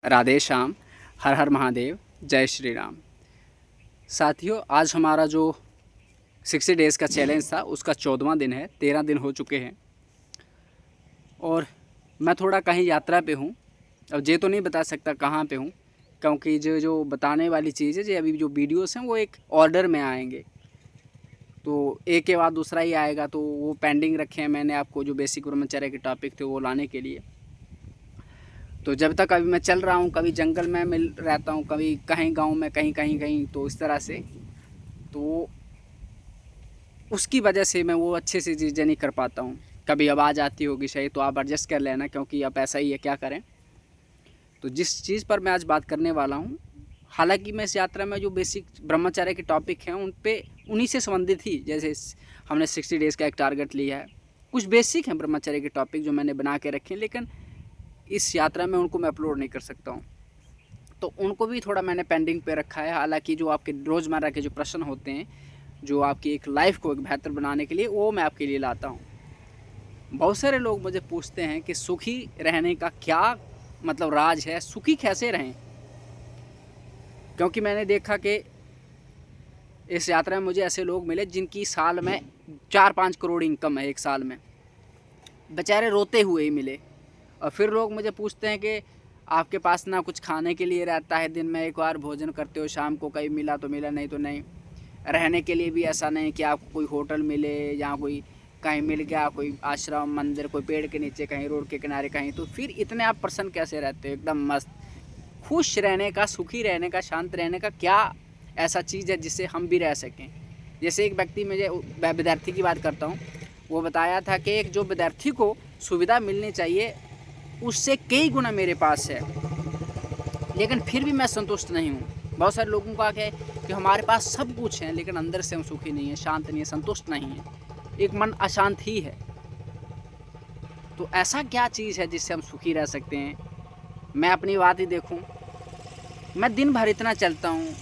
राधे श्याम। हर हर महादेव। जय श्री राम। साथियों, आज हमारा जो 60 डेज़ का चैलेंज था उसका 14वां दिन है। 13 दिन हो चुके हैं और मैं थोड़ा कहीं यात्रा पे हूँ। अब ये तो नहीं बता सकता कहाँ पे हूँ, क्योंकि जो बताने वाली चीज़ है, जो अभी जो वीडियोस हैं वो एक ऑर्डर में आएंगे, तो एक के बाद दूसरा ही आएगा। तो वो पेंडिंग रखे हैं मैंने आपको, जो बेसिक ब्रह्मचर्य के टॉपिक थे वो लाने के लिए। तो जब तक अभी मैं चल रहा हूँ, कभी जंगल में मिल रहता हूँ, कभी कहीं गांव में, कहीं, तो इस तरह से, तो उसकी वजह से मैं वो अच्छे से चीज़ें नहीं कर पाता हूँ। कभी आवाज़ आती होगी सही, तो आप एडजस्ट कर लेना, क्योंकि अब ऐसा ही है, क्या करें। तो जिस चीज़ पर मैं आज बात करने वाला हूँ, हालांकि मैं इस यात्रा में जो बेसिक ब्रह्मचर्य के टॉपिक हैं उन पे उन्हीं से संबंधित ही, जैसे हमने 60 डेज़ का एक टारगेट लिया है, कुछ बेसिक हैं ब्रह्मचर्य के टॉपिक जो मैंने बना के रखे हैं, लेकिन इस यात्रा में उनको मैं अपलोड नहीं कर सकता हूँ। तो उनको भी थोड़ा मैंने पेंडिंग पे रखा है। हालांकि जो आपके रोज़मर्रा के जो प्रश्न होते हैं, जो आपकी एक लाइफ को एक बेहतर बनाने के लिए, वो मैं आपके लिए लाता हूँ। बहुत सारे लोग मुझे पूछते हैं कि सुखी रहने का क्या मतलब राज है, सुखी कैसे रहें। क्योंकि मैंने देखा कि इस यात्रा में मुझे ऐसे लोग मिले जिनकी साल में 4-5 करोड़ इनकम है, एक साल में, बेचारे रोते हुए ही मिले। और फिर लोग मुझे पूछते हैं कि आपके पास ना कुछ खाने के लिए रहता है, दिन में एक बार भोजन करते हो, शाम को कहीं मिला तो मिला, नहीं तो नहीं। रहने के लिए भी ऐसा नहीं कि आपको कोई होटल मिले या कोई कहीं मिल गया, कोई आश्रम, मंदिर, कोई पेड़ के नीचे, कहीं रोड के किनारे कहीं। तो फिर इतने आप प्रसन्न कैसे रहते हो, एकदम मस्त। खुश रहने का, सुखी रहने का, शांत रहने का क्या ऐसा चीज़ है जिससे हम भी रह सकें। जैसे एक व्यक्ति, मुझे विद्यार्थी की बात करता हूँ, वो बताया था कि एक जो विद्यार्थी को सुविधा मिलनी चाहिए उससे कई गुना मेरे पास है, लेकिन फिर भी मैं संतुष्ट नहीं हूँ। बहुत सारे लोगों का क्या है कि हमारे पास सब कुछ है, लेकिन अंदर से हम सुखी नहीं है, शांत नहीं है, संतुष्ट नहीं है, एक मन अशांत ही है। तो ऐसा क्या चीज़ है जिससे हम सुखी रह सकते हैं। मैं अपनी बात ही देखूँ, मैं दिन भर इतना चलता हूँ,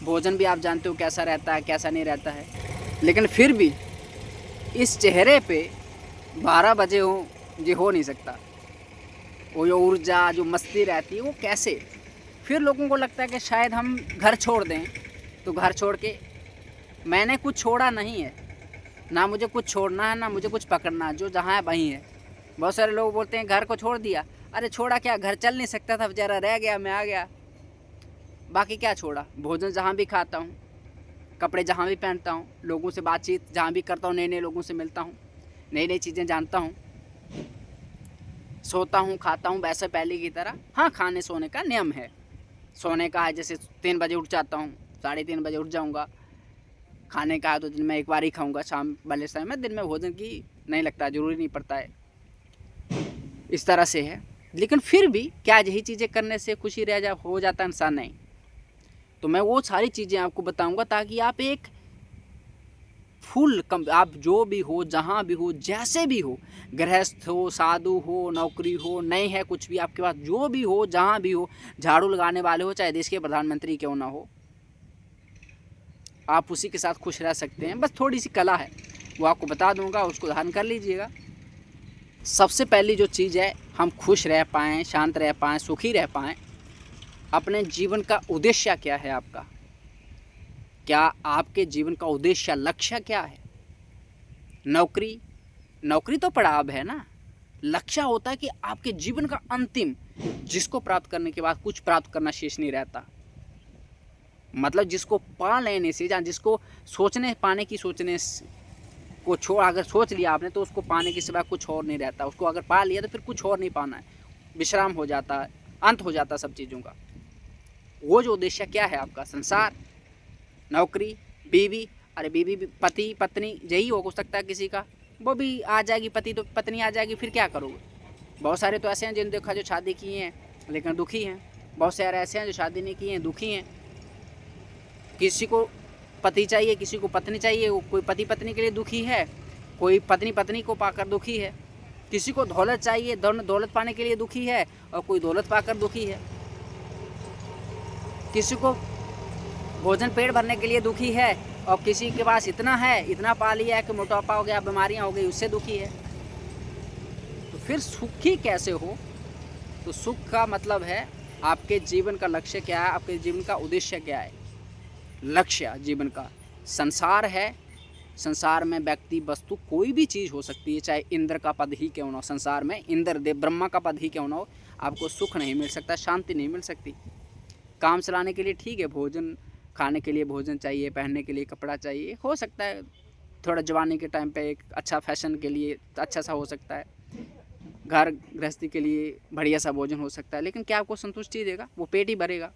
भोजन भी आप जानते हो कैसा रहता है, कैसा नहीं रहता है, लेकिन फिर भी इस चेहरे पे 12 बजे हो, ये हो नहीं सकता। वो जो ऊर्जा, जो मस्ती रहती है, वो कैसे। फिर लोगों को लगता है कि शायद हम घर छोड़ दें। तो घर छोड़ के, मैंने कुछ छोड़ा नहीं है, ना मुझे कुछ छोड़ना है, ना मुझे कुछ पकड़ना है, जो जहाँ है वहीं है। बहुत सारे लोग बोलते हैं घर को छोड़ दिया। अरे छोड़ा क्या, घर चल नहीं सकता था बेचारा, रह गया, मैं आ गया। बाकी क्या छोड़ा, भोजन जहाँ भी खाता हूँ, कपड़े जहाँ भी पहनता हूँ, लोगों से बातचीत जहाँ भी करता हूँ, नए नए लोगों से मिलता हूँ, नई नई चीज़ें जानता हूँ, सोता हूँ, खाता हूँ वैसे पहले की तरह। हाँ, खाने सोने का नियम है, सोने का है, जैसे 3 बजे उठ जाता हूँ, 3:30 बजे उठ जाऊँगा। खाने का है तो दिन में एक बार ही खाऊँगा, शाम वाले समय में। दिन में भोजन की नहीं लगता, ज़रूरी नहीं पड़ता है, इस तरह से है। लेकिन फिर भी क्या यही चीज़ें करने से खुशी हो जाता है इंसान? नहीं। तो मैं वो सारी चीज़ें आपको बताऊँगा ताकि आप एक फुल कम, आप जो भी हो, जहाँ भी हो, जैसे भी हो, गृहस्थ हो, साधु हो, नौकरी हो, नहीं है कुछ भी आपके पास, जो भी हो, जहाँ भी हो, झाड़ू लगाने वाले हो, चाहे देश के प्रधानमंत्री क्यों ना हो, आप उसी के साथ खुश रह सकते हैं। बस थोड़ी सी कला है, वो आपको बता दूंगा, उसको धारण कर लीजिएगा। सबसे पहली जो चीज़ है, हम खुश रह पाएँ, शांत रह पाएँ, सुखी रह पाएँ, अपने जीवन का उद्देश्य क्या है आपका? क्या आपके जीवन का उद्देश्य, लक्ष्य क्या है? नौकरी तो पड़ाव है ना। लक्ष्य होता है कि आपके जीवन का अंतिम, जिसको प्राप्त करने के बाद कुछ प्राप्त करना शेष नहीं रहता। मतलब जिसको पा लेने से, या जिसको सोचने पाने की सोचने को छोड़, अगर सोच लिया आपने तो उसको पाने के सिवा कुछ और नहीं रहता। उसको अगर पा लिया तो फिर कुछ और नहीं पाना है, विश्राम हो जाता है, अंत हो जाता है सब चीज़ों का। वो जो उद्देश्य क्या है आपका, संसार, नौकरी, बीवी, अरे बीवी, पति, पत्नी, यही हो सकता है किसी का, वो भी आ जाएगी, पति तो पत्नी आ जाएगी, फिर क्या करोगे। बहुत सारे तो ऐसे हैं जिन देखा जो शादी किए हैं लेकिन दुखी हैं। बहुत सारे ऐसे हैं जो शादी नहीं किए हैं, दुखी हैं। किसी को पति चाहिए, किसी को पत्नी चाहिए, कोई पति पत्नी के लिए दुखी है, कोई पत्नी पत्नी को पाकर दुखी है। किसी को दौलत चाहिए, दौलत पाने के लिए दुखी है, और कोई दौलत पाकर दुखी है। किसी को भोजन पेट भरने के लिए दुखी है, और किसी के पास इतना है, इतना पा लिया है कि मोटापा हो गया, बीमारियां हो गई, उससे दुखी है। तो फिर सुखी कैसे हो? तो सुख का मतलब है आपके जीवन का लक्ष्य क्या है, आपके जीवन का उद्देश्य क्या है। लक्ष्य जीवन का संसार है, संसार में व्यक्ति वस्तु कोई भी चीज़ हो सकती है, चाहे इंद्र का पद ही क्यों ना हो, संसार में इंद्र देव ब्रह्मा का पद ही क्यों ना हो, आपको सुख नहीं मिल सकता, शांति नहीं मिल सकती। काम चलाने के लिए ठीक है, भोजन खाने के लिए भोजन चाहिए, पहनने के लिए कपड़ा चाहिए, हो सकता है थोड़ा जवानी के टाइम पे एक अच्छा फैशन के लिए अच्छा सा हो सकता है, घर गृहस्थी के लिए बढ़िया सा भोजन हो सकता है, लेकिन क्या आपको संतुष्टि देगा? वो पेट ही भरेगा।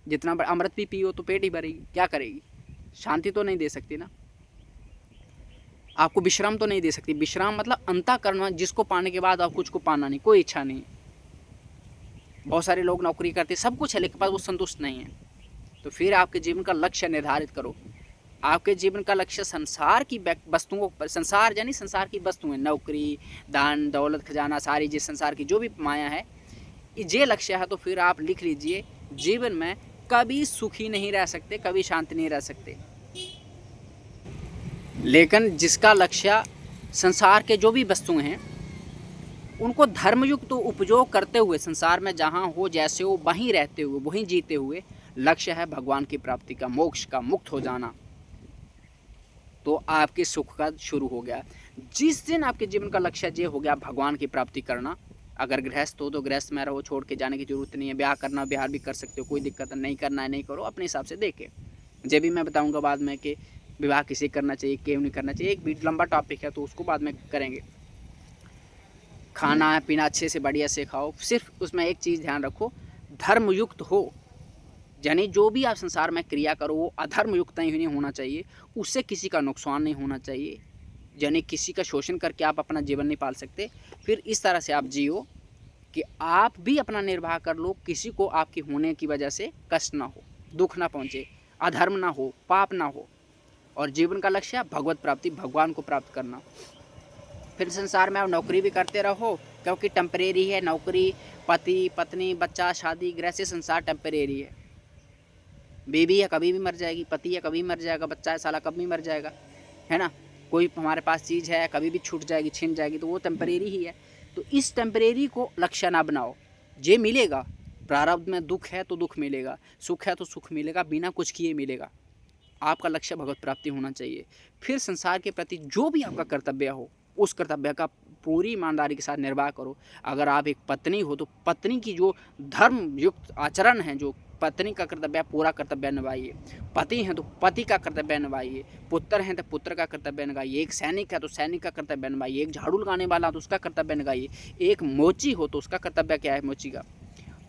जितना अमृत भी पियो तो पेट ही भरेगी, क्या करेगी? शांति तो नहीं दे सकती ना, आपको विश्राम तो नहीं दे सकती। विश्राम मतलब अंतःकरण, जिसको पाने के बाद आप कुछ को पाना नहीं, कोई इच्छा नहीं। बहुत सारे लोग नौकरी करते, सब कुछ है, लेकिन पास वो संतुष्ट नहीं है। तो फिर आपके जीवन का लक्ष्य निर्धारित करो। आपके जीवन का लक्ष्य संसार की वस्तुओं, संसार यानी संसार की वस्तुएं, नौकरी, दान दौलत खजाना, सारी जिस संसार की जो भी माया है, ये लक्ष्य है। तो फिर आप लिख लीजिए, जीवन में कभी सुखी नहीं रह सकते, कभी शांति नहीं रह सकते। लेकिन जिसका लक्ष्य संसार के जो भी वस्तुएं हैं उनको धर्मयुक्त तो उपयोग करते हुए, संसार में जहाँ हो जैसे हो वहीं रहते हुए, वहीं जीते हुए, लक्ष्य है भगवान की प्राप्ति का, मोक्ष का, मुक्त हो जाना, तो आपके सुख का शुरू हो गया। जिस दिन आपके जीवन का लक्ष्य ये हो गया भगवान की प्राप्ति करना, अगर गृहस्थ हो तो गृहस्थ में रहो, छोड़ के जाने की जरूरत नहीं है। ब्याह करना ब्याह भी कर सकते हो, कोई दिक्कत नहीं, करना है नहीं करो, अपने हिसाब से देखे। जब भी मैं बताऊंगा बाद में कि विवाह किसे करना चाहिए, क्यों नहीं करना चाहिए, एक भी लंबा टॉपिक है तो उसको बाद में करेंगे। खाना पीना अच्छे से बढ़िया से खाओ, सिर्फ उसमें एक चीज़ ध्यान रखो, धर्मयुक्त हो, यानी जो भी आप संसार में क्रिया करो वो अधर्मयुक्त नहीं होना चाहिए, उससे किसी का नुकसान नहीं होना चाहिए, यानी किसी का शोषण करके आप अपना जीवन नहीं पाल सकते। फिर इस तरह से आप जियो कि आप भी अपना निर्वाह कर लो, किसी को आपके होने की वजह से कष्ट ना हो, दुख ना पहुँचे, अधर्म ना हो, पाप ना हो। और जीवन का लक्ष्य भगवत प्राप्ति, भगवान को प्राप्त करना। फिर संसार में आप नौकरी भी करते रहो, क्योंकि टेम्परेरी है नौकरी, पति पत्नी बच्चा शादी गृहस्थी, संसार टेम्परेरी है। बीवी है कभी भी मर जाएगी, पति है कभी मर जाएगा, बच्चा है साला कभी मर जाएगा, है ना। कोई हमारे पास चीज़ है कभी भी छूट जाएगी, छिन जाएगी, तो वो टेम्परेरी ही है। तो इस टेम्परेरी को लक्ष्य ना बनाओ, ये मिलेगा। प्रारब्ध में दुख है तो दुख मिलेगा, सुख है तो सुख मिलेगा, बिना कुछ किए मिलेगा। आपका लक्ष्य भगवत प्राप्ति होना चाहिए। फिर संसार के प्रति जो भी आपका कर्तव्य हो, उस कर्तव्य का पूरी ईमानदारी के साथ निर्वाह करो। अगर आप एक पत्नी हो तो पत्नी की जो धर्म युक्त आचरण है, जो पत्नी का कर्तव्य, पूरा कर्तव्य निभाइए। पति हैं तो पति का कर्तव्य निभाइए, पुत्र हैं तो पुत्र का कर्तव्य निभाइए, एक सैनिक है तो सैनिक का कर्तव्य निभाइए, एक झाड़ू लगाने वाला तो उसका कर्तव्य निभाइए, एक मोची हो तो उसका कर्तव्य क्या है मोची का,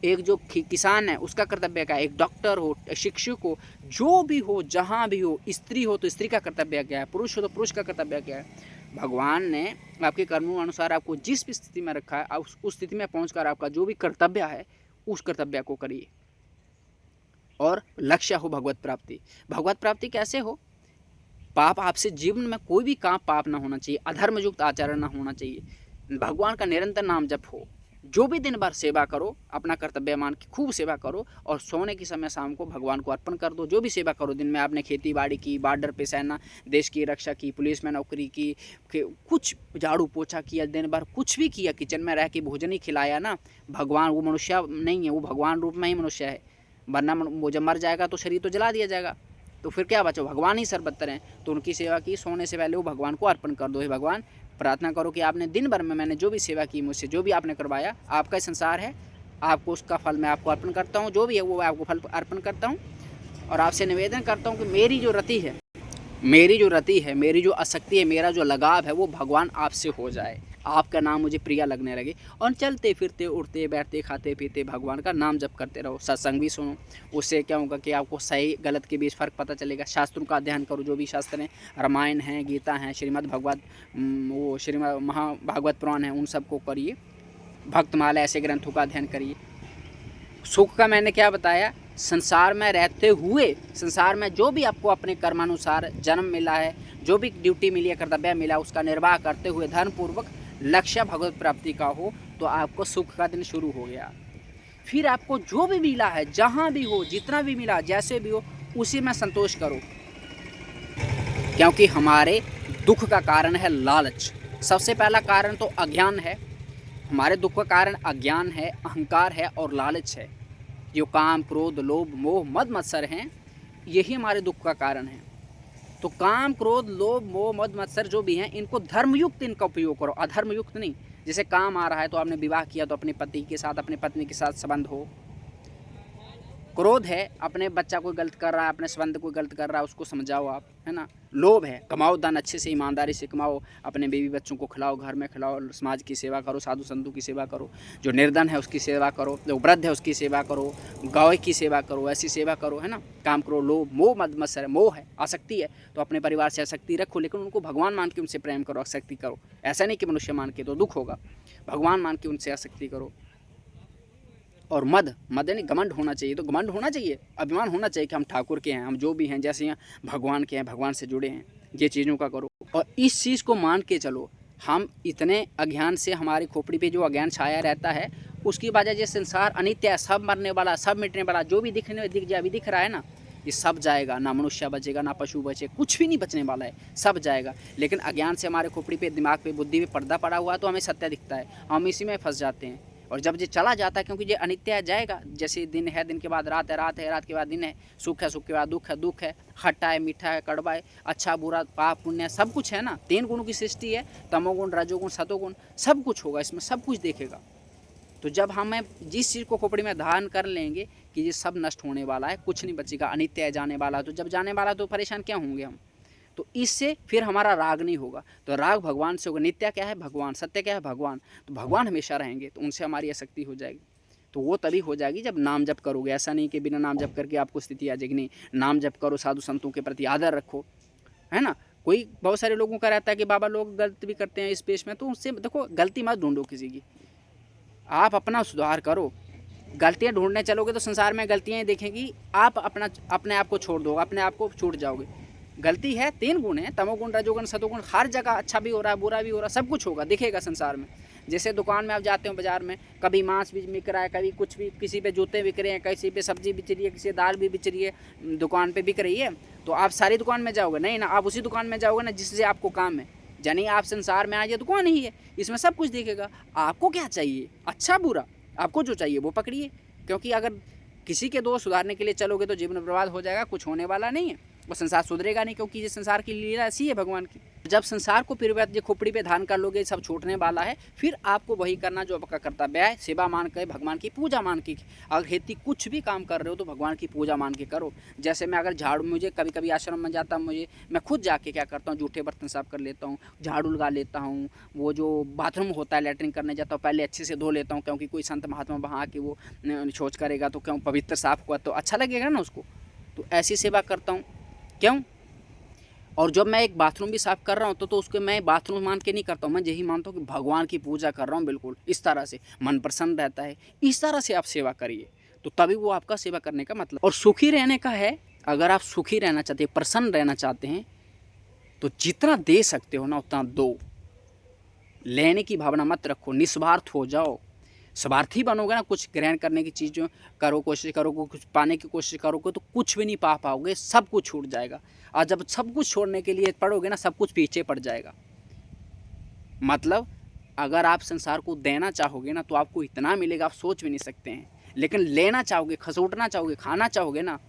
एक जो किसान है उसका कर्तव्य क्या है, एक डॉक्टर हो, शिक्षक हो, जो भी हो, जहाँ भी हो, स्त्री हो तो स्त्री का कर्तव्य क्या है, पुरुष हो तो पुरुष का कर्तव्य क्या है। भगवान ने आपके कर्मों अनुसार आपको जिस भी स्थिति में रखा है, उस स्थिति में पहुंचकर आपका जो भी कर्तव्य है उस कर्तव्य को करिए। और लक्ष्य हो भगवत प्राप्ति। भगवत प्राप्ति कैसे हो? पाप आपसे जीवन में कोई भी काम पाप ना होना चाहिए, अधर्मयुक्त आचरण ना होना चाहिए, भगवान का निरंतर नाम जप हो, जो भी दिन भर सेवा करो, अपना कर्तव्य मान के खूब सेवा करो, और सोने के समय शाम को भगवान को अर्पण कर दो। जो भी सेवा करो, दिन में आपने खेती बाड़ी की, बॉर्डर पे सेना देश की रक्षा की, पुलिस में नौकरी की, कुछ झाड़ू पोछा किया, दिन भर कुछ भी किया, किचन में रह के भोजन ही खिलाया ना, भगवान, वो मनुष्य नहीं है, वो भगवान रूप में ही मनुष्य है। वरना वो जब मर जाएगा तो शरीर तो जला दिया जाएगा, तो फिर क्या बचा? भगवान ही सर्वत्र हैं। तो उनकी सेवा की, सोने से पहले वो भगवान को अर्पण कर दो। हे भगवान, प्रार्थना करो कि आपने दिन भर में मैंने जो भी सेवा की, मुझसे जो भी आपने करवाया, आपका संसार है, आपको उसका फल मैं आपको अर्पण करता हूँ, जो भी है वो आपको फल अर्पण करता हूँ। और आपसे निवेदन करता हूँ कि मेरी जो रति है, मेरी जो आसक्ति है, मेरा जो लगाव है, वो भगवान आपसे हो जाए, आपका नाम मुझे प्रिय लगने लगे। और चलते फिरते उठते बैठते खाते पीते भगवान का नाम जप करते रहो, सत्संग भी सुनो। उससे क्या होगा कि आपको सही गलत के बीच फ़र्क पता चलेगा। शास्त्रों का अध्ययन करो, जो भी शास्त्र हैं, रामायण है, गीता है, श्रीमद् महाभागवत पुराण है, उन सबको करिए। भक्तमाला ऐसे ग्रंथों का अध्ययन करिए। सुख का मैंने क्या बताया? संसार में रहते हुए, संसार में जो भी आपको अपने कर्मानुसार जन्म मिला है, जो भी ड्यूटी मिली है, कर्तव्य मिला, उसका निर्वाह करते हुए धर्मपूर्वक लक्ष्य भगवत प्राप्ति का हो, तो आपको सुख का दिन शुरू हो गया। फिर आपको जो भी मिला है, जहाँ भी हो, जितना भी मिला, जैसे भी हो, उसी में संतोष करो। क्योंकि हमारे दुख का कारण है लालच। सबसे पहला कारण तो अज्ञान है। हमारे दुख का कारण अज्ञान है, अहंकार है और लालच है। जो काम, क्रोध, लोभ, मोह, मद मत्सर हैं, यही हमारे दुख का कारण है। तो काम, क्रोध, लोभ, मोह, मद मत्सर जो भी हैं, इनको धर्मयुक्त इनका उपयोग करो, अधर्मयुक्त नहीं। जैसे काम आ रहा है तो आपने विवाह किया तो अपने पति के साथ, अपनी पत्नी के साथ संबंध हो। क्रोध है, अपने बच्चा कोई गलत कर रहा है, अपने संबंध कोई गलत कर रहा है, उसको समझाओ आप, है ना। लोभ है, कमाओ धन अच्छे से, ईमानदारी से कमाओ, अपने बीवी बच्चों को खिलाओ, घर में खिलाओ, समाज की सेवा करो, साधु संतों की सेवा करो, जो निर्धन है उसकी सेवा करो, जो वृद्ध है उसकी सेवा करो, गाय की सेवा करो, ऐसी सेवा करो, है ना। काम करो। लोभ, मोह मद मत्सर है, मोह है, आसक्ति है, तो अपने परिवार से आसक्ति रखो, लेकिन उनको भगवान मान के उनसे प्रेम करो, आसक्ति करो। ऐसा नहीं कि मनुष्य मान के तो दुख होगा, भगवान मान के उनसे आसक्ति करो। और मद यानी घमंड होना चाहिए, तो घमंड होना चाहिए, अभिमान होना चाहिए कि हम ठाकुर के हैं, हम जो भी हैं, जैसे यहाँ भगवान के हैं, भगवान से जुड़े हैं, ये चीज़ों का करो। और इस चीज़ को मान के चलो। हम इतने अज्ञान से, हमारी खोपड़ी पे जो अज्ञान छाया रहता है, उसकी वजह ये संसार अनित्य है, सब मरने वाला, सब मिटने वाला, जो भी दिख रहा है ना, ये सब जाएगा, ना मनुष्य बचेगा, ना पशु बचे, कुछ भी नहीं बचने वाला है, सब जाएगा। लेकिन अज्ञान से हमारे खोपड़ी पे, दिमाग पे, बुद्धि पे पर्दा पड़ा हुआ है, तो हमें सत्य दिखता है, हम इसी में फंस जाते हैं। और जब ये चला जाता है, क्योंकि ये अनित्य जाएगा, जैसे दिन है, दिन के बाद रात है, रात है, रात के बाद दिन है, सुख है, सुख के बाद दुख है, दुख है, खट्टा है, मीठा है, कड़वा है, अच्छा बुरा, पाप पुण्य, सब कुछ है ना। 3 गुणों की सृष्टि है, तमोगुण, रजोगुण, सतोगुण, सब कुछ होगा इसमें, सब कुछ देखेगा। तो जब हमें जिस चीज़ को खोपड़ी में धारण कर लेंगे कि ये सब नष्ट होने वाला है, कुछ नहीं बचेगा, अनित्य है, जाने वाला, तो जब जाने वाला तो परेशान क्या होंगे हम। तो इससे फिर हमारा राग नहीं होगा। तो राग भगवान से होगा। नित्य क्या है? भगवान। सत्य क्या है? भगवान। तो भगवान हमेशा रहेंगे, तो उनसे हमारी आसक्ति हो जाएगी। तो वो तभी हो जाएगी जब नाम जप करोगे। ऐसा नहीं कि बिना नाम जप करके आपको स्थिति आ जाएगी, नहीं। नाम जप करो, साधु संतों के प्रति आदर रखो, है ना। कोई बहुत सारे लोगों का रहता है कि बाबा लोग गलत भी करते हैं इस पेश में, तो उससे देखो, गलती मत ढूंढो किसी की, आप अपना सुधार करो। गलतियाँ ढूंढने चलोगे तो संसार में गलतियाँ ही देखेंगी, आप अपने आप को छोड़ दो, अपने आप को छूट जाओगे। गलती है, 3 गुण है, तमोगुण, रजोगुण, सतोगुण, हर जगह अच्छा भी हो रहा है, बुरा भी हो रहा है, सब कुछ होगा, दिखेगा संसार में। जैसे दुकान में आप जाते हो, बाजार में, कभी मांस भी बिक रहा है, कभी कुछ भी, किसी पे जूते बिक रहे हैं, किसी पे सब्जी बिक रही है, किसी दाल भी बिक रही है, दुकान पे बिक रही है। तो आप सारी दुकान में जाओगे नहीं ना, आप उसी दुकान में जाओगे ना जिससे आपको काम है। यानी आप संसार में आज ये दुकान ही है, इसमें सब कुछ दिखेगा। आपको क्या चाहिए, अच्छा बुरा, आपको जो चाहिए वो पकड़िए। क्योंकि अगर किसी के दोष सुधारने के लिए चलोगे तो जीवन बर्बाद हो जाएगा, कुछ होने वाला नहीं है, वो संसार सुधरेगा नहीं, क्योंकि ये संसार की लीला ऐसी है भगवान की। जब संसार को फिर ये खोपड़ी पे धारण कर लोगे, सब छूटने वाला है, फिर आपको वही करना जो आपका कर्तव्य है, सेवा मान के, भगवान की पूजा मान के। अगर खेती कुछ भी काम कर रहे हो तो भगवान की पूजा मान के करो। जैसे मैं अगर झाड़ू, मुझे कभी कभी आश्रम में जाता हूँ, मैं खुद जाके क्या करता हूँ, जूठे बर्तन साफ कर लेता हूँ, झाड़ू लगा लेता हूँ, वो जो बाथरूम होता है, लैट्रिन करने जाता हूँ, पहले अच्छे से धो लेता हूँ, क्योंकि कोई संत महात्मा वहाँ आके वो शौच करेगा तो क्यों, पवित्र साफ हुआ तो अच्छा लगेगा ना उसको। तो ऐसी सेवा करता हूँ, क्यों। और जब मैं एक बाथरूम भी साफ़ कर रहा हूँ तो उसको मैं बाथरूम मान के नहीं करता हूँ, मैं यही मानता हूँ कि भगवान की पूजा कर रहा हूँ, बिल्कुल इस तरह से मन प्रसन्न रहता है। इस तरह से आप सेवा करिए, तो तभी वो आपका सेवा करने का मतलब। और सुखी रहने का है, अगर आप सुखी रहना चाहते हैं, प्रसन्न रहना चाहते हैं, तो जितना दे सकते हो ना उतना दो। लेने की भावना मत रखो, निस्वार्थ हो जाओ। स्वार्थी बनोगे ना, कुछ ग्रहण करने की चीज़ करो, कोशिश करोगे, कुछ पाने की कोशिश करोगे, तो कुछ भी नहीं पा पाओगे, सब कुछ छूट जाएगा। और जब सब कुछ छोड़ने के लिए पड़ोगे ना, सब कुछ पीछे पड़ जाएगा। मतलब अगर आप संसार को देना चाहोगे ना, तो आपको इतना मिलेगा आप सोच भी नहीं सकते हैं। लेकिन लेना चाहोगे, खसोटना चाहोगे, खाना चाहोगे ना,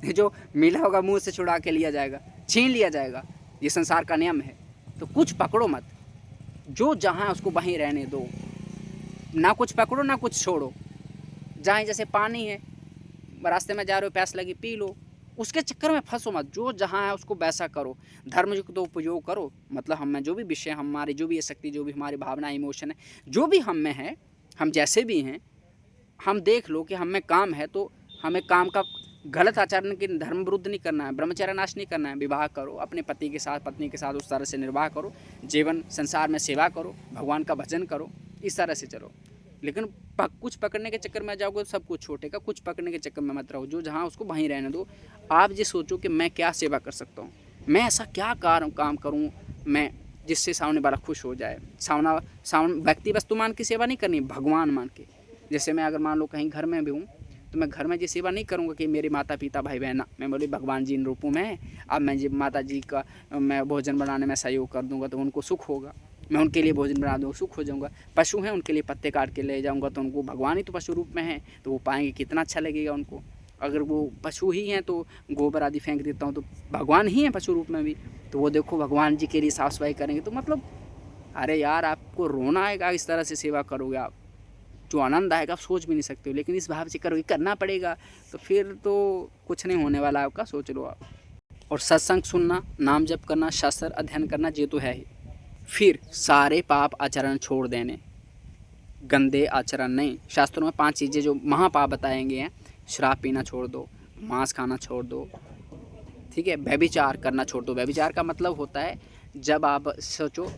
जो मिला होगा मुँह से छुड़ा के लिया जाएगा, छीन लिया जाएगा। ये संसार का नियम है। तो कुछ पकड़ो मत, जो जहाँ है उसको वहीं रहने दो, ना कुछ पकड़ो ना कुछ छोड़ो। जहाँ जैसे पानी है, रास्ते में जा रहे हो, प्यास लगी, पी लो, उसके चक्कर में फंसो मत। जो जहाँ है उसको वैसा करो, धर्मयुक्त तो उपयोग करो। मतलब हम में जो भी विषय, हमारी जो भी शक्ति, जो भी हमारी भावना, इमोशन है, जो भी हम में है, हम जैसे भी हैं, हम देख लो कि हम में काम है, तो हमें काम का गलत आचरण के धर्म विरुद्ध नहीं करना है, ब्रह्मचर्य नाश नहीं करना है। विवाह करो, अपने पति के साथ, पत्नी के साथ उस तरह से निर्वाह करो, जीवन संसार में सेवा करो, भगवान का भजन करो, इस तरह से चलो। लेकिन कुछ पकड़ने के चक्कर में जाओगे तो सब कुछ छूटेगा। कुछ पकड़ने के चक्कर में मत रहो, जो जहाँ उसको वहीं रहने दो। आप ये सोचो कि मैं क्या सेवा कर सकता हूँ, मैं ऐसा क्या काम करूँ मैं जिससे सामने वाला खुश हो जाए। सामने व्यक्ति वस्तु मान की सेवा नहीं करनी, भगवान मान के। जैसे मैं अगर मान लो कहीं घर में भी हूँ, तो मैं घर में ये सेवा नहीं करूँगा कि मेरे माता पिता भाई बहन, मैं बोली भगवान जी इन रूपों में है, अब मैं जी माता जी का मैं भोजन बनाने में सहयोग कर दूँगा तो उनको सुख होगा। मैं उनके लिए भोजन बना दूँगा, सुख हो जाऊँगा। पशु हैं, उनके लिए पत्ते काट के ले जाऊँगा तो उनको भगवान ही तो पशु रूप में हैं, तो वो पाएँगे कितना अच्छा लगेगा उनको। अगर वो पशु ही हैं तो गोबर आदि फेंक देता हूँ तो भगवान ही हैं पशु रूप में भी, तो वो देखो भगवान जी के लिए साफ़ सफाई करेंगे तो मतलब अरे यार आपको रोना आएगा, इस तरह से सेवा करोगे आप, जो आनंद आएगा आप सोच भी नहीं सकते हो। लेकिन इस भाव से करोगे, करना पड़ेगा, तो फिर तो कुछ नहीं होने वाला आपका, सोच लो आप। और सत्संग सुनना, नाम जप करना, शास्त्र अध्ययन करना, ये तो है ही। फिर सारे पाप आचरण छोड़ देने, गंदे आचरण नहीं। शास्त्रों में 5 चीज़ें जो महापाप बताएंगे हैं, शराब पीना छोड़ दो, मांस खाना छोड़ दो, ठीक है, व्यभिचार करना छोड़ दो। व्यभिचार का मतलब होता है जब आप सोचो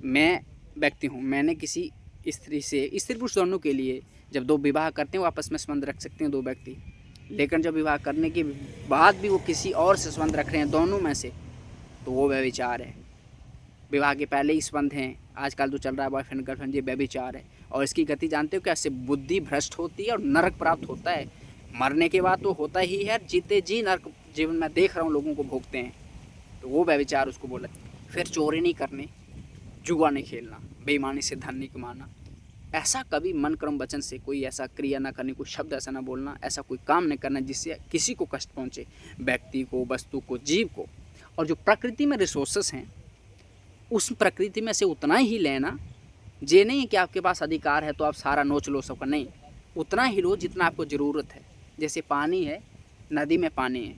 मैं व्यक्ति हूँ, मैंने किसी स्त्री से, स्त्री पुरुष दोनों के लिए जब 2 विवाह करते हैं वो आपस में संबंध रख सकते हैं 2 व्यक्ति, लेकिन जब विवाह करने के बाद भी वो किसी और से संबंध रख रहे हैं दोनों में से, तो वो व्यभिचार है। विवाह के पहले ही संबंध हैं, आजकल जो चल रहा है बॉयफ्रेंड गर्लफ्रेंड, ये व्यभिचार है। और इसकी गति जानते हो क्या? इससे बुद्धि भ्रष्ट होती है और नरक प्राप्त होता है। मरने के बाद तो होता ही है, जीते जी नरक जीवन में देख रहा हूँ लोगों को भोगते हैं, तो वो व्यभिचार उसको बोला। फिर चोरी नहीं करनी, जुआ नहीं खेलना, बेईमानी से धन नहीं कमाना, ऐसा कभी मन क्रम वचन से कोई ऐसा क्रिया ना करनी, कोई शब्द ऐसा ना बोलना, ऐसा कोई काम नहीं करना जिससे किसी को कष्ट पहुँचे, व्यक्ति को, वस्तु को, जीव को। और जो प्रकृति में रिसोर्सेस हैं उस प्रकृति में से उतना ही लेना। ये नहीं है कि आपके पास अधिकार है तो आप सारा नोच लो सबका, नहीं, उतना ही लो जितना आपको ज़रूरत है। जैसे पानी है, नदी में पानी है,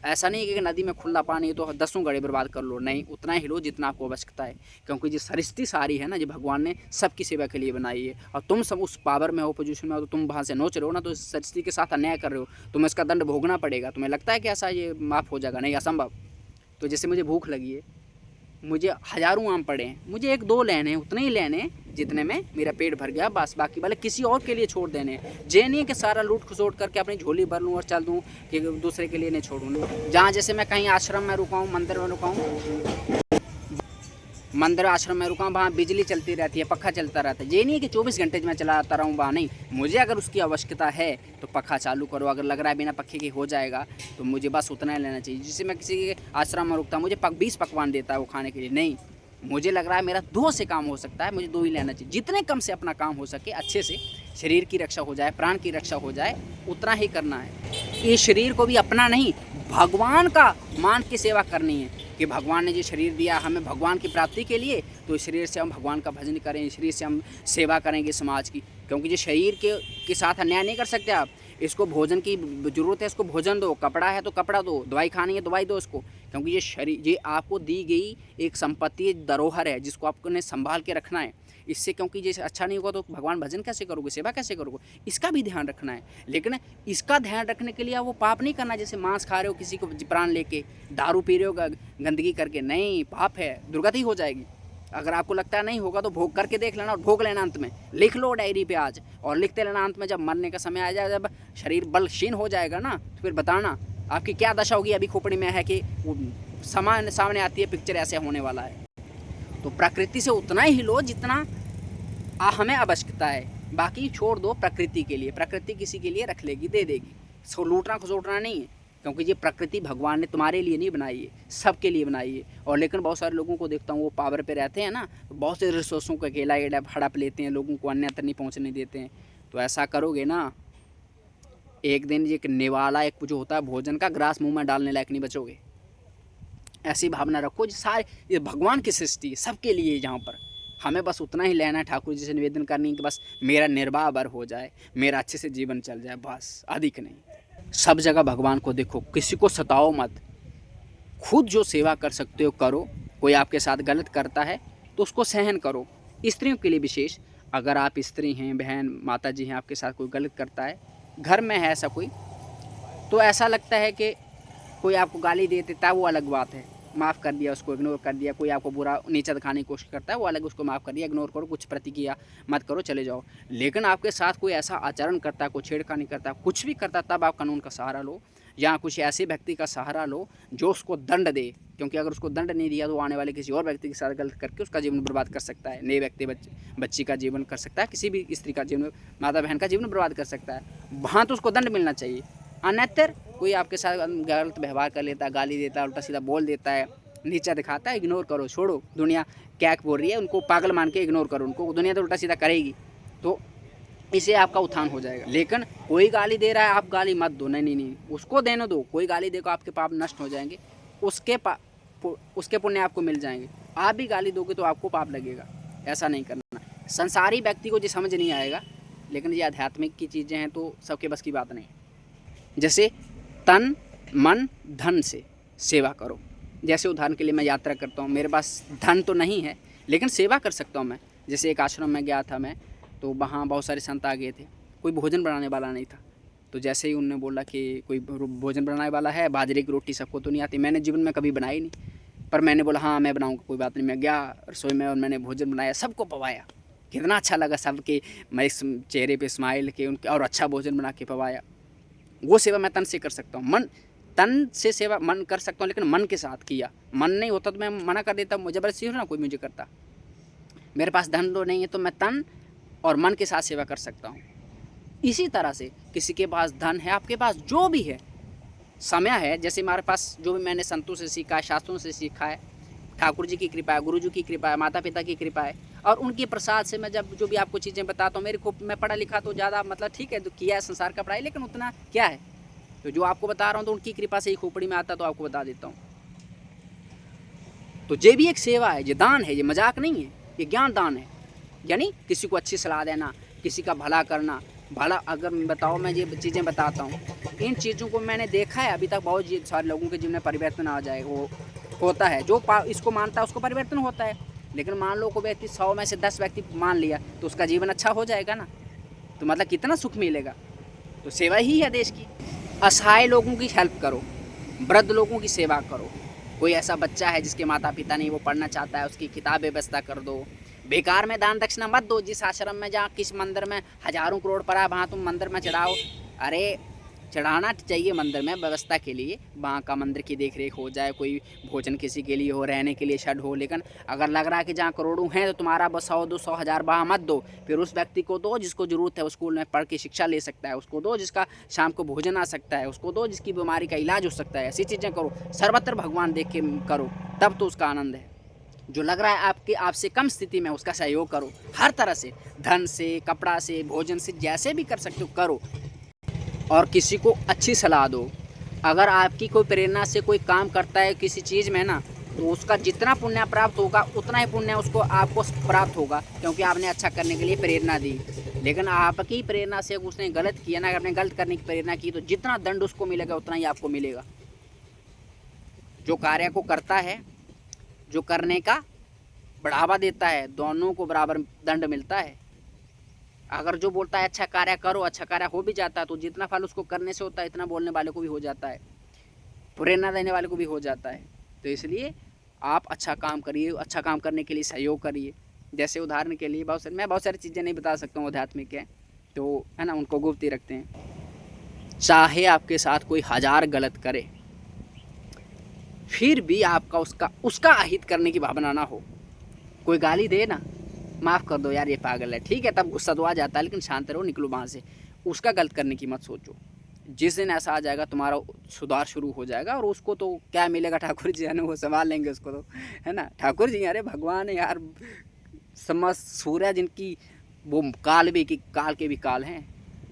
ऐसा नहीं है कि नदी में खुला पानी है तो 10 घड़े बर्बाद कर लो, नहीं, उतना ही लो जितना आपको आवश्यकता है। क्योंकि जो सृष्टि सारी है ना, जो भगवान ने सबकी सेवा के लिए बनाई है, और तुम सब उस पावर में हो, पोजीशन में हो, तो तुम वहाँ से नोच रहे हो ना, तो सृष्टि के साथ अन्याय कर रहे हो, तुम्हें इसका दंड भोगना पड़ेगा। तुम्हें लगता है कि ऐसा ये माफ़ हो जाएगा? नहीं, असंभव। तो जैसे मुझे भूख लगी है, मुझे हज़ारों आम पड़े हैं, मुझे 1-2 लेने हैं, उतने ही लेने जितने में मेरा पेट भर गया बस, बाकी वाले किसी और के लिए छोड़ देने हैं। ये नहीं कि सारा लूट खसोट करके अपनी झोली भर लूँ और चल दूँ कि दूसरे के लिए नहीं छोड़ूँ। जहाँ जैसे मैं कहीं आश्रम में रुका हूँ, मंदिर में रुका हूँ, मंदिर आश्रम में रुका हूँ, वहाँ बिजली चलती रहती है, पखा चलता रहता है। ये नहीं है कि 24 घंटे मैं चलाता रहूँ वहाँ, नहीं, मुझे अगर उसकी आवश्यकता है तो पखा चालू करो, अगर लग रहा है बिना पखे के हो जाएगा तो मुझे बस उतना ही लेना चाहिए। जिससे मैं किसी के आश्रम में रुकता हूँ, मुझे 20 पकवान देता है वो खाने के लिए, नहीं, मुझे लग रहा है मेरा 2 से काम हो सकता है, मुझे 2 ही लेना चाहिए। जितने कम से अपना काम हो सके, अच्छे से शरीर की रक्षा हो जाए, प्राण की रक्षा हो जाए, उतना ही करना है। ये शरीर को भी अपना नहीं, भगवान का मान की सेवा करनी है कि भगवान ने जो शरीर दिया हमें भगवान की प्राप्ति के लिए, तो इस शरीर से हम भगवान का भजन करें, इस शरीर से हम सेवा करेंगे समाज की। क्योंकि जो शरीर के साथ अन्याय नहीं कर सकते आप, इसको भोजन की ज़रूरत है, इसको भोजन दो, कपड़ा है तो कपड़ा दो, दवाई खानी है दवाई दो इसको। क्योंकि ये शरीर, ये आपको दी गई एक संपत्ति, धरोहर है जिसको आपको संभाल के रखना है। इससे क्योंकि जैसे अच्छा नहीं होगा तो भगवान भजन कैसे करोगे, सेवा कैसे करोगे, इसका भी ध्यान रखना है। लेकिन इसका ध्यान रखने के लिए वो पाप नहीं करना, जैसे मांस खा रहे हो किसी को प्राण लेके, दारू पी रहे हो गंदगी करके, नहीं, पाप है, दुर्गति हो जाएगी। अगर आपको लगता है नहीं होगा तो भोग करके देख लेना, और भोग लेना, अंत में लिख लो डायरी पे आज, और लिखते लेना, अंत में जब मरने का समय आ जाए, जब शरीर बलहीन हो जाएगा ना, तो फिर बताना आपकी क्या दशा होगी। अभी खोपड़ी में है कि सामने आती है पिक्चर, ऐसे होने वाला है। तो प्रकृति से उतना ही लो जितना हमें आवश्यकता है, बाकी छोड़ दो प्रकृति के लिए। प्रकृति किसी के लिए रख लेगी, दे देगी, सो लूटना खसोटना नहीं है। क्योंकि ये प्रकृति भगवान ने तुम्हारे लिए नहीं बनाई है, सबके लिए बनाई है। और लेकिन बहुत सारे लोगों को देखता हूँ वो पावर पे रहते हैं ना, तो बहुत से रिसोर्सों का अकेला हड़प लेते हैं, लोगों को अन्यत्र नहीं पहुँचने देते हैं। तो ऐसा करोगे ना, एक दिन ये निवाला, एक जो होता है भोजन का, ग्रास मुँह में डालने लायक नहीं बचोगे। ऐसी भावना रखो, जो सारे ये भगवान की सृष्टि है, सबके लिए यहाँ पर हमें बस उतना ही लेना है। ठाकुर जी से निवेदन करनी कि बस मेरा निर्वाह भर हो जाए, मेरा अच्छे से जीवन चल जाए, बस, अधिक नहीं। सब जगह भगवान को देखो, किसी को सताओ मत, खुद जो सेवा कर सकते हो करो। कोई आपके साथ गलत करता है तो उसको सहन करो। स्त्रियों के लिए विशेष, अगर आप स्त्री हैं, बहन, माता जी हैं, आपके साथ कोई गलत करता है, घर में है ऐसा कोई, तो ऐसा लगता है कि कोई आपको गाली दे देता है, वो अलग बात है, माफ़ कर दिया, उसको इग्नोर कर दिया। कोई आपको बुरा नीचा दिखाने की कोशिश करता है, वो अलग, उसको माफ़ कर दिया, इग्नोर करो, कुछ प्रतिक्रिया मत करो, चले जाओ। लेकिन आपके साथ कोई ऐसा आचरण करता है, कोई छेड़खानी करता है, कुछ भी करता है, तब आप कानून का सहारा लो, या कुछ ऐसे व्यक्ति का सहारा लो जो उसको दंड दे। क्योंकि अगर उसको दंड नहीं दिया तो आने वाले किसी और व्यक्ति के साथ गलत करके उसका जीवन बर्बाद कर सकता है। नए व्यक्ति बच्ची का जीवन कर सकता है, किसी भी स्त्री का जीवन, माता बहन का जीवन बर्बाद कर सकता है। वहाँ तो उसको दंड मिलना चाहिए। अन्यतर कोई आपके साथ गलत व्यवहार कर लेता है, गाली देता है, उल्टा सीधा बोल देता है, नीचा दिखाता है, इग्नोर करो, छोड़ो, दुनिया क्या बोल रही है उनको पागल मान के इग्नोर करो उनको, दुनिया तो उल्टा सीधा करेगी, तो इससे आपका उत्थान हो जाएगा। लेकिन कोई गाली दे रहा है, आप गाली मत दो, नहीं नहीं नहीं, उसको देने दो, कोई गाली देखो आपके पाप नष्ट हो जाएंगे, उसके पुण्य आपको मिल जाएंगे। आप भी गाली दोगे तो आपको पाप लगेगा, ऐसा नहीं करना। संसारी व्यक्ति को ये समझ नहीं आएगा, लेकिन ये आध्यात्मिक की चीज़ें हैं तो सबके बस की बात नहीं। जैसे तन मन धन से सेवा करो। जैसे उदाहरण के लिए मैं यात्रा करता हूँ, मेरे पास धन तो नहीं है लेकिन सेवा कर सकता हूँ मैं। जैसे एक आश्रम में गया था मैं, तो वहाँ बहुत सारे संत आ गए थे, कोई भोजन बनाने वाला नहीं था। तो जैसे ही उन्होंने बोला कि कोई भोजन बनाने वाला है, बाजरे की रोटी सबको तो नहीं आती, मैंने जीवन में कभी बनाई नहीं, पर मैंने बोला हाँ मैं बनाऊँगा, कोई बात नहीं। मैं गया रसोई में और मैंने भोजन बनाया, सबको पवाया, कितना अच्छा लगा सबके, मैं इस चेहरे पे स्माइल के उनके, और अच्छा भोजन बना के पवाया। वो सेवा मैं तन से कर सकता हूँ, तन से सेवा मन कर सकता हूँ, लेकिन मन के साथ किया। मन नहीं होता तो मैं मना कर देता, मुझे जबरदस्ती हो ना कोई मुझे करता। मेरे पास धन तो नहीं है तो मैं तन और मन के साथ सेवा कर सकता हूँ। इसी तरह से किसी के पास धन है, आपके पास जो भी है, समय है, जैसे हमारे पास जो भी मैंने संतों से सीखा है, शास्त्रों से सीखा है, ठाकुर जी की कृपा है, गुरु जी की कृपा है, माता पिता की कृपा है, और उनके प्रसाद से मैं जब जो भी आपको चीज़ें बताता हूँ, मेरे को मैं पढ़ा लिखा तो ज़्यादा मतलब ठीक है, तो किया है संसार का पढ़ाई, लेकिन उतना क्या है, तो जो आपको बता रहा हूँ तो उनकी कृपा से ही खोपड़ी में आता तो आपको बता देता हूँ। तो ये भी एक सेवा है, ये दान है, ये मजाक नहीं है, ये ज्ञान दान है। यानी किसी को अच्छी सलाह देना, किसी का भला करना। भला अगर बताओ, मैं ये चीज़ें बताता हूँ, इन चीज़ों को मैंने देखा है अभी तक, बहुत सारे लोगों के जीवन में परिवर्तन आ जाए, वो होता है, जो इसको मानता है उसको परिवर्तन होता है। लेकिन मान लो को व्यक्ति 100 में से 10 व्यक्ति मान लिया तो उसका जीवन अच्छा हो जाएगा ना, तो मतलब कितना सुख मिलेगा। तो सेवा ही है देश की। असहाय लोगों की हेल्प करो, वृद्ध लोगों की सेवा करो। कोई ऐसा बच्चा है जिसके माता पिता नहीं, वो पढ़ना चाहता है, उसकी किताब व्यवस्था कर दो। बेकार में दान दक्षिणा मत दो। जिस आश्रम में जहाँ किस मंदिर में हजारों करोड़ पड़ा है, वहाँ तुम मंदिर में चढ़ाओ। अरे चढ़ाना चाहिए मंदिर में व्यवस्था के लिए, वहाँ का मंदिर की देख रेख हो जाए, कोई भोजन किसी के लिए हो, रहने के लिए शेड हो। लेकिन अगर लग रहा है कि जहाँ करोड़ों हैं तो तुम्हारा बस 100 200 हज़ार वहाँ मत दो। फिर उस व्यक्ति को दो जिसको ज़रूरत है, उस स्कूल में पढ़ के शिक्षा ले सकता है, उसको दो जिसका शाम को भोजन आ सकता है, उसको दो जिसकी बीमारी का इलाज हो सकता है। ऐसी चीज़ें करो, सर्वत्र भगवान देख के करो, तब तो उसका आनंद है। जो लग रहा है आपसे कम स्थिति में, उसका सहयोग करो हर तरह से, धन से, कपड़ा से, भोजन से, जैसे भी कर सकते हो करो। और किसी को अच्छी सलाह दो। अगर आपकी कोई प्रेरणा से कोई काम करता है किसी चीज़ में ना, तो उसका जितना पुण्य प्राप्त होगा उतना ही पुण्य उसको आपको प्राप्त होगा, क्योंकि आपने अच्छा करने के लिए प्रेरणा दी। लेकिन आपकी प्रेरणा से उसने गलत किया ना, आपने गलत करने की प्रेरणा की, तो जितना दंड उसको मिलेगा उतना ही आपको मिलेगा। जो कार्य को करता है, जो करने का बढ़ावा देता है, दोनों को बराबर दंड मिलता है। अगर जो बोलता है अच्छा कार्य करो, अच्छा कार्य हो भी जाता है, तो जितना फल उसको करने से होता है इतना बोलने वाले को भी हो जाता है, प्रेरणा देने वाले को भी हो जाता है। तो इसलिए आप अच्छा काम करिए, अच्छा काम करने के लिए सहयोग करिए। जैसे उदाहरण के लिए मैं बहुत सारी चीज़ें नहीं बता सकता हूँ, आध्यात्मिक है तो है ना, उनको गुप्त ही रखते हैं। चाहे आपके साथ कोई 1000 गलत करे, फिर भी आपका उसका अहित करने की भावना ना हो। कोई गाली दे ना, माफ़ कर दो यार ये पागल है, ठीक है, तब गुस्सा तो आ जाता है, लेकिन शांत रहो, निकलो वहाँ से। उसका गलत करने की मत सोचो। जिस दिन ऐसा आ जाएगा तुम्हारा सुधार शुरू हो जाएगा, और उसको तो क्या मिलेगा, ठाकुर जी है ना, वो संभाल लेंगे उसको तो, है ना। ठाकुर जी अरे भगवान है यार, समस्त सूर्य जिनकी वो काल के भी काल हैं।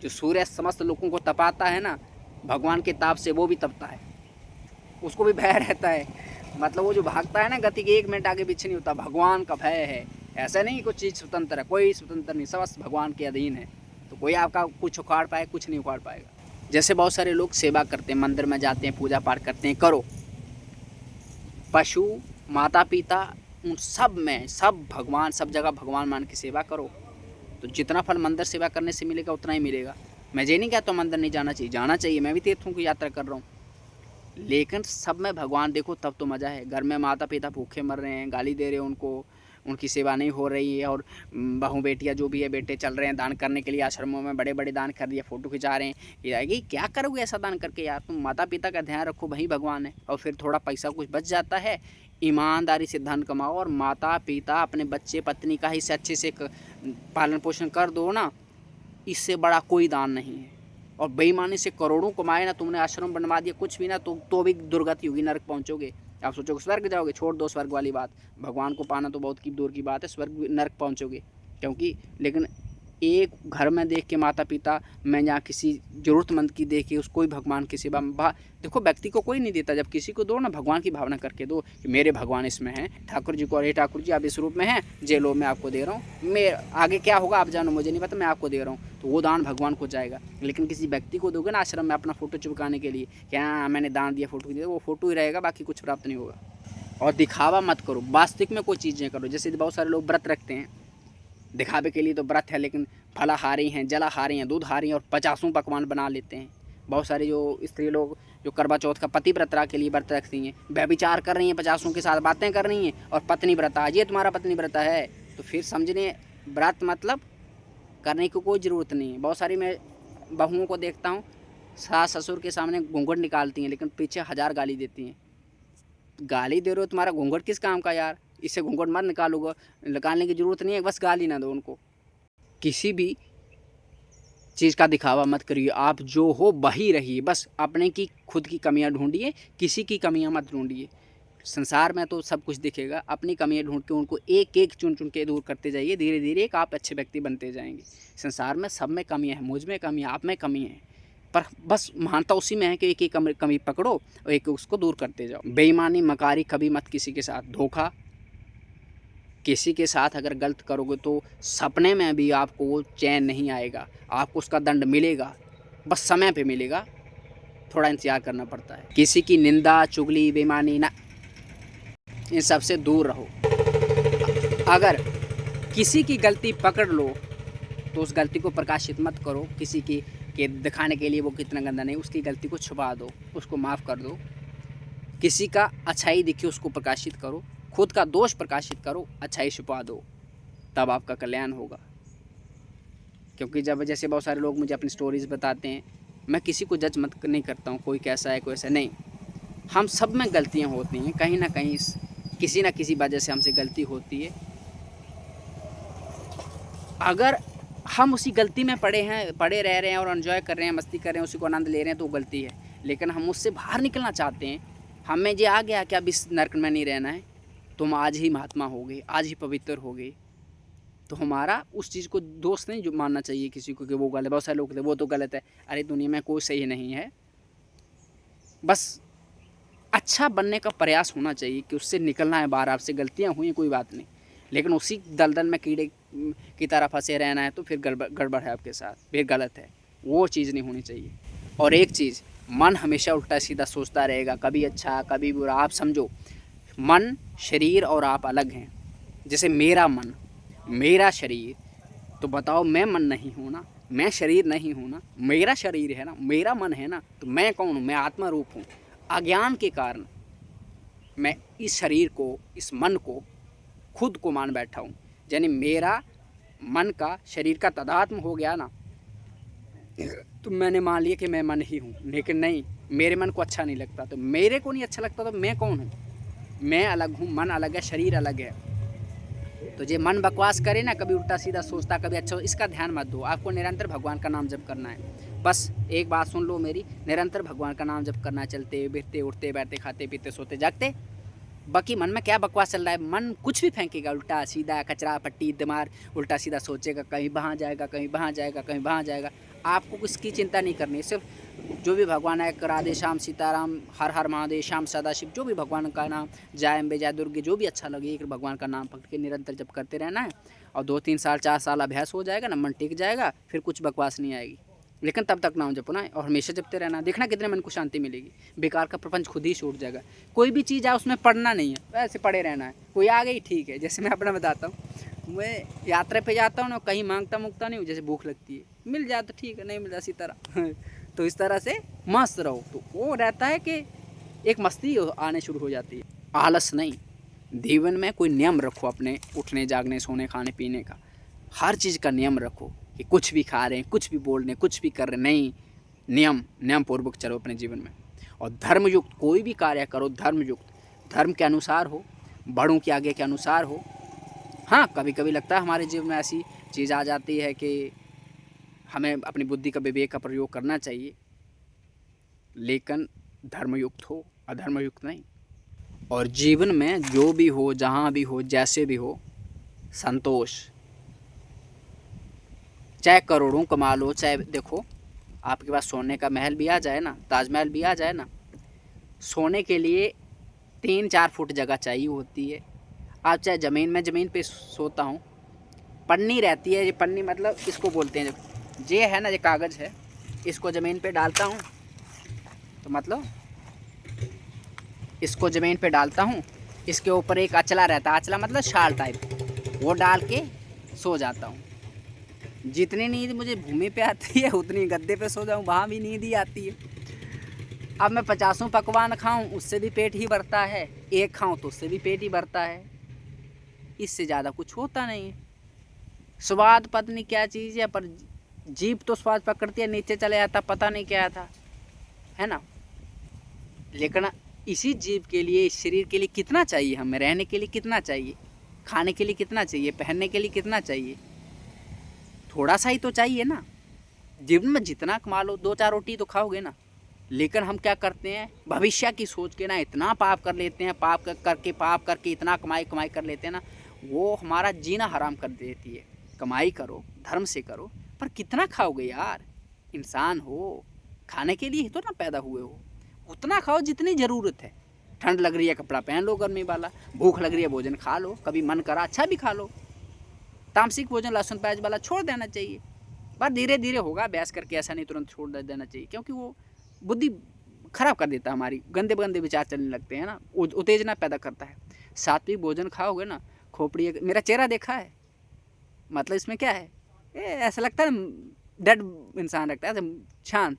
जो सूर्य समस्त लोगों को तपाता है ना, भगवान के ताप से वो भी तपता है, उसको भी भय रहता है। मतलब वो जो भागता है ना, गति के 1 मिनट आगे पीछे नहीं होता, भगवान का भय है। ऐसा नहीं कुछ चीज़ स्वतंत्र है, कोई स्वतंत्र नहीं, सब भगवान के अधीन है। तो कोई आपका कुछ उखाड़ पाए, कुछ नहीं उखाड़ पाएगा। जैसे बहुत सारे लोग सेवा करते हैं, मंदिर में जाते हैं, पूजा पाठ करते हैं, करो। पशु, माता पिता, उन सब में सब भगवान, सब जगह भगवान मान के सेवा करो, तो जितना फल मंदिर सेवा करने से मिलेगा उतना ही मिलेगा। मैं ये नहीं कहता मंदिर नहीं जाना चाहिए, जाना चाहिए, मैं भी तीर्थों की यात्रा कर रहा हूँ, लेकिन सब में भगवान देखो तब तो मज़ा है। घर में माता पिता भूखे मर रहे हैं, गाली दे रहे हैं उनको, उनकी सेवा नहीं हो रही है, और बहू बेटियाँ जो भी है, बेटे चल रहे हैं दान करने के लिए आश्रमों में, बड़े बड़े दान कर दिए, फ़ोटो खिंचा रहे हैं। ये क्या करोगे ऐसा दान करके यार, तुम माता पिता का ध्यान रखो, वही भगवान है। और फिर थोड़ा पैसा कुछ बच जाता है, ईमानदारी से धन कमाओ, और माता पिता अपने बच्चे पत्नी का ही से अच्छे से पालन पोषण कर दो ना, इससे बड़ा कोई दान नहीं है। और बेईमानी से करोड़ों कमाए ना, तुमने आश्रम बनवा दिया कुछ भी ना, तो भी दुर्गति होगी, नरक पहुँचोगे। आप सोचोगे स्वर्ग जाओगे, छोड़ दो स्वर्ग वाली बात, भगवान को पाना तो बहुत की दूर की बात है, स्वर्ग नर्क पहुँचोगे क्योंकि। लेकिन एक घर में देख के माता पिता, मैं यहाँ किसी ज़रूरतमंद की देख के उसको ही भगवान की सेवा में देखो व्यक्ति को कोई नहीं देता, जब किसी को दो ना भगवान की भावना करके दो कि मेरे भगवान इसमें हैं, ठाकुर जी को, अरे ठाकुर जी आप इस रूप में हैं, जे लो मैं आपको दे रहा हूँ, मैं आगे क्या होगा आप जानो, मुझे नहीं पता, मैं आपको दे रहा हूँ, तो वो दान भगवान को जाएगा। लेकिन किसी व्यक्ति को दोगे ना आश्रम में अपना फ़ोटो चिपकाने के लिए कि हाँ मैंने दान दिया फ़ोटो दिया, वो फ़ोटो ही रहेगा, बाकी कुछ प्राप्त नहीं होगा। और दिखावा मत करो, वास्तविक में कोई चीज़ें करो। जैसे बहुत सारे लोग व्रत रखते हैं, दिखावे के लिए तो व्रत है, लेकिन फलाहारी हैं, जलाहारी हैं, दूधहारी हैं और 50 पकवान बना लेते हैं। बहुत सारे जो स्त्री लोग जो करवा चौथ का पति व्रता के लिए व्रत रखती हैं, व्यभिचार कर रही हैं, 50 के साथ बातें कर रही हैं और पत्नी व्रता, ये तुम्हारा पत्नी व्रता है, तो फिर समझने व्रत मतलब करने की कोई ज़रूरत नहीं है। बहुत सारी मैं बहुओं को देखता हूँ, सास ससुर के सामने घूंघट निकालती हैं, लेकिन पीछे 1000 गाली देती हैं। गाली दे रहे हो, तुम्हारा घूंघट किस काम का यार, इससे घूंघट मत निकालोगे, निकालने की ज़रूरत नहीं है, बस गाली ना दो उनको। किसी भी चीज़ का दिखावा मत करिए, आप जो हो वही रहिए, बस अपने की खुद की कमियां ढूंढिए, किसी की कमियां मत ढूंढिए। संसार में तो सब कुछ दिखेगा, अपनी कमियां ढूंढ के उनको एक एक चुन चुन के दूर करते जाइए, धीरे धीरे एक आप अच्छे व्यक्ति बनते जाएंगे। संसार में सब में कमियां हैं, मुझ में कमी है, आप में कमी है, पर बस महानता उसी में है कि एक एक कमी पकड़ो और एक उसको दूर करते जाओ। बेईमानी मकारी कभी मत किसी के साथ, धोखा किसी के साथ अगर गलत करोगे तो सपने में भी आपको वो चैन नहीं आएगा, आपको उसका दंड मिलेगा, बस समय पे मिलेगा, थोड़ा इंतज़ार करना पड़ता है। किसी की निंदा चुगली बेईमानी ना, इन सब से दूर रहो। अगर किसी की गलती पकड़ लो तो उस गलती को प्रकाशित मत करो, किसी की के दिखाने के लिए वो कितना गंदा नहीं, उसकी गलती को छुपा दो, उसको माफ़ कर दो। किसी का अच्छाई दिखे उसको प्रकाशित करो, खुद का दोष प्रकाशित करो, अच्छाई छुपा दो, तब आपका कल्याण होगा। क्योंकि जब जैसे बहुत सारे लोग मुझे अपनी स्टोरीज़ बताते हैं, मैं किसी को जज मत नहीं करता हूँ, कोई कैसा है कोई ऐसा नहीं, हम सब में गलतियाँ होती हैं, कहीं ना कहीं किसी न किसी वजह से हमसे गलती होती है। अगर हम उसी गलती में पड़े रह रहे हैं और एंजॉय कर रहे हैं, मस्ती कर रहे हैं, उसी को आनंद ले रहे हैं, तो गलती है। लेकिन हम उससे बाहर निकलना चाहते हैं, हमें ये आ गया कि अब इस नर्क में नहीं रहना है, तुम आज ही महात्मा हो गए, आज ही पवित्र हो गए, तो हमारा उस चीज़ को दोष नहीं जो मानना चाहिए किसी को कि वो गलत है। बहुत सारे लोग कहते हैं वो तो गलत है, अरे दुनिया में कोई सही नहीं है, बस अच्छा बनने का प्रयास होना चाहिए कि उससे निकलना है बाहर। आपसे गलतियाँ हुई कोई बात नहीं, लेकिन उसी दलदल में कीड़े की तरह फंसे रहना है तो फिर गड़बड़ है आपके साथ, फिर गलत है, वो चीज़ नहीं होनी चाहिए। और एक चीज़, मन हमेशा उल्टा सीधा सोचता रहेगा, कभी अच्छा कभी बुरा। आप समझो मन शरीर और आप अलग हैं। जैसे मेरा मन मेरा शरीर, तो बताओ मैं मन नहीं हूँ ना, मैं शरीर नहीं हूँ ना, मेरा शरीर है ना, मेरा मन है ना, तो मैं कौन हूँ, मैं आत्मा रूप हूँ। अज्ञान के कारण मैं इस शरीर को, इस मन को खुद को मान बैठा हूँ, यानी मेरा मन का शरीर का तादात्म्य हो गया ना, तो मैंने मान लिया कि मैं मन ही हूँ। लेकिन नहीं, मेरे मन को अच्छा नहीं लगता, तो मेरे को नहीं अच्छा लगता तो मैं कौन हूँ, मैं अलग हूँ, मन अलग है, शरीर अलग है। तो ये मन बकवास करे ना, कभी उल्टा सीधा सोचता, कभी अच्छा, इसका ध्यान मत दो। आपको निरंतर भगवान का नाम जप करना है। बस एक बात सुन लो मेरी, निरंतर भगवान का नाम जप करना है, चलते फिरते उठते बैठते खाते पीते सोते जागते। बाकी मन में क्या बकवास चल रहा है, मन कुछ भी फेंकेगा, उल्टा सीधा कचरा पट्टी दिमाग, उल्टा सीधा सोचेगा, कहीं वहाँ जाएगा, कहीं वहाँ जाएगा, कहीं वहाँ जाएगा। आपको किसकी चिंता नहीं करनी, सिर्फ जो भी भगवान है, राधे श्याम सीताराम, हर हर महादेव श्याम सदाशिव, जो भी भगवान का नाम, जय अम्बे जय दुर्गे, जो भी अच्छा लगे, एक भगवान का नाम पकड़ के निरंतर जप करते रहना है। और 2-3 साल 4 साल अभ्यास हो जाएगा ना, मन टिक जाएगा, फिर कुछ बकवास नहीं आएगी। लेकिन तब तक नाम जपना है और हमेशा जपते रहना, देखना कितने मन को शांति मिलेगी, बेकार का प्रपंच खुद ही छूट जाएगा। कोई भी चीज़ है उसमें पढ़ना नहीं है, वैसे पढ़े रहना है। कोई आ गई ठीक है, जैसे मैं अपना बताता हूँ, मैं यात्रा पे जाता हूँ ना, कहीं मांगता मुकता नहीं हूँ, जैसे भूख लगती है मिल जाए तो ठीक है, नहीं मिल जाए इसी तरह तो इस तरह से मस्त रहो, तो वो रहता है कि एक मस्ती आने शुरू हो जाती है। आलस नहीं, जीवन में कोई नियम रखो अपने उठने जागने सोने खाने पीने का, हर चीज़ का नियम रखो कि कुछ भी खा रहे हैं, कुछ भी बोल रहे हैं, कुछ भी कर रहे हैं, नहीं, नियम पूर्वक चलो अपने जीवन में। और धर्मयुक्त कोई भी कार्य करो, धर्मयुक्त, धर्म के अनुसार हो, बड़ों के आगे के अनुसार हो। हाँ, कभी कभी लगता है हमारे जीवन में ऐसी चीज़ आ जाती है कि हमें अपनी बुद्धि का विवेक का प्रयोग करना चाहिए, लेकिन धर्मयुक्त हो, अधर्मयुक्त नहीं। और जीवन में जो भी हो, जहाँ भी हो, जैसे भी हो, संतोष। चाहे करोड़ों कमा लो, चाहे देखो आपके पास सोने का महल भी आ जाए ना, ताजमहल भी आ जाए ना, सोने के लिए 3-4 फुट जगह चाहिए होती है। आप चाहे ज़मीन पे सोता हूँ, पन्नी रहती है, ये पन्नी मतलब इसको बोलते हैं, ये है ना, ये कागज़ है, इसको ज़मीन पे डालता हूँ तो मतलब इसको ज़मीन पे डालता हूँ, इसके ऊपर एक अचला रहता है, अचला मतलब शाल टाइप, वो डाल के सो जाता हूँ। जितनी नींद मुझे भूमि पे आती है उतनी गद्दे पे सो जाऊँ, वहाँ भी नींद ही आती है। अब मैं 50 पकवान खाऊं उससे भी पेट ही भरता है, एक खाऊं तो उससे भी पेट ही भरता है, इससे ज़्यादा कुछ होता नहीं है। स्वाद पता नहीं क्या चीज़ है, पर जीभ तो स्वाद पकड़ती है, नीचे चले जाता पता नहीं क्या था, है ना। लेकिन इसी जीभ के लिए, इस शरीर के लिए कितना चाहिए हमें, रहने के लिए कितना चाहिए, खाने के लिए कितना चाहिए, पहनने के लिए कितना चाहिए, थोड़ा सा ही तो चाहिए ना। जीवन में जितना कमा लो, 2-4 रोटी तो खाओगे ना। लेकिन हम क्या करते हैं, भविष्य की सोच के ना इतना पाप कर लेते हैं, पाप करके इतना कमाई कर लेते हैं ना, वो हमारा जीना हराम कर देती है। कमाई करो, धर्म से करो, पर कितना खाओगे यार, इंसान हो, खाने के लिए ही तो ना पैदा हुए हो, उतना खाओ जितनी ज़रूरत है। ठंड लग रही है कपड़ा पहन लो गर्मी वाला, भूख लग रही है भोजन खा लो, कभी मन करा अच्छा भी खा लो। तामसिक भोजन लहसुन प्याज वाला छोड़ देना चाहिए, पर धीरे धीरे होगा अभ्यास करके, ऐसा नहीं तुरंत छोड़ देना चाहिए, क्योंकि वो बुद्धि खराब कर देता है हमारी, गंदे गंदे विचार चलने लगते हैं ना, उत्तेजना पैदा करता है। सात्विक भोजन खाओगे ना, खोपड़ी, मेरा चेहरा देखा है, मतलब इसमें क्या है, ऐसा लगता है डेड इंसान लगता है, शांत।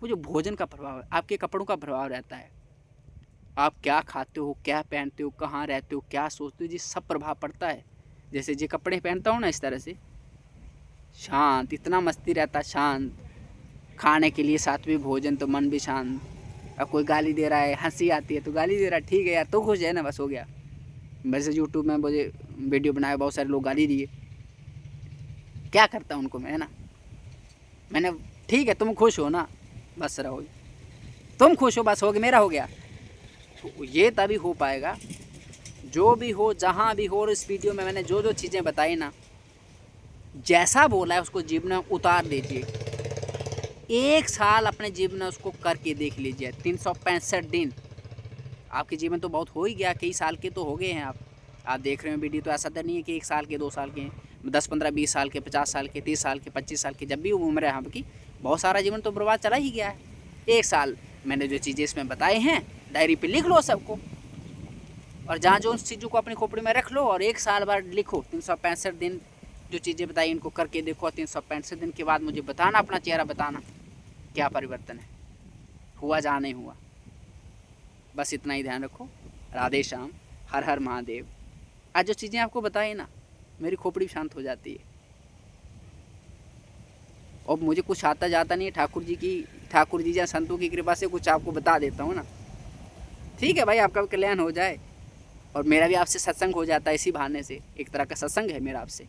वो जो भोजन का प्रभाव है, आपके कपड़ों का प्रभाव रहता है, आप क्या खाते हो, क्या पहनते हो, कहाँ रहते हो, क्या सोचते हो, जी सब प्रभाव पड़ता है। जैसे जो कपड़े पहनता हूँ ना, इस तरह से शांत, इतना मस्ती रहता है, शांत। खाने के लिए सात्विक भोजन तो मन भी शांत। अब कोई गाली दे रहा है, हंसी आती है तो गाली दे रहा है, ठीक है यार, तो खुश है ना, बस हो गया। वैसे यूट्यूब में मुझे वीडियो बनाया, बहुत सारे लोग गाली दिए, क्या करता हूँ उनको मैं, है ना। मैंने ठीक है, तुम खुश हो ना, बस रहो, तुम खुश हो बस, हो गया, मेरा हो गया। तो ये तभी हो पाएगा, जो भी हो, जहाँ भी हो। और इस वीडियो में मैंने जो जो चीज़ें बताई ना, जैसा बोला है उसको जीवन में उतार दीजिए। 1 साल अपने जीवन में उसको करके देख लीजिए, 365 दिन। आपके जीवन तो बहुत हो ही गया, कई साल के तो हो गए हैं आप देख रहे हो वीडियो, तो ऐसा तो नहीं है कि 1 साल के, 2 साल के, 10, 15, 20 साल के, 50 साल के, 30 साल के, 25 साल के, जब भी उम्र है आपकी, बहुत सारा जीवन तो बर्बाद चला ही गया है। 1 साल मैंने जो चीज़ें इसमें बताई हैं, डायरी पे लिख लो सबको, और जहाँ जो उन चीज़ों को अपनी खोपड़ी में रख लो, और 1 साल बाद लिखो, 365 दिन जो चीज़ें बताई इनको करके देखो। 365 दिन के बाद मुझे बताना, अपना चेहरा बताना, क्या परिवर्तन है, हुआ जहाँ नहीं हुआ। बस इतना ही ध्यान रखो। राधे श्याम, हर हर महादेव। आज जो चीज़ें आपको बताई ना, मेरी खोपड़ी शांत हो जाती है। और मुझे कुछ आता जाता नहीं है, ठाकुर जी या संतों की कृपा से कुछ आपको बता देता हूँ ना। ठीक है भाई, आपका कल्याण हो जाए, और मेरा भी आपसे सत्संग हो जाता है इसी बहाने से। एक तरह का सत्संग है मेरा आपसे,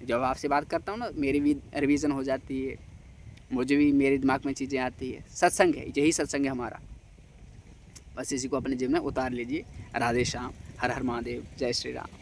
जब आपसे बात करता हूँ ना, मेरी भी रिवीजन हो जाती है, मुझे भी मेरे दिमाग में चीज़ें आती है। सत्संग है, यही सत्संग है हमारा। बस इसी को अपने जीवन में उतार लीजिए। राधे श्याम, हर हर महादेव, जय श्री राम।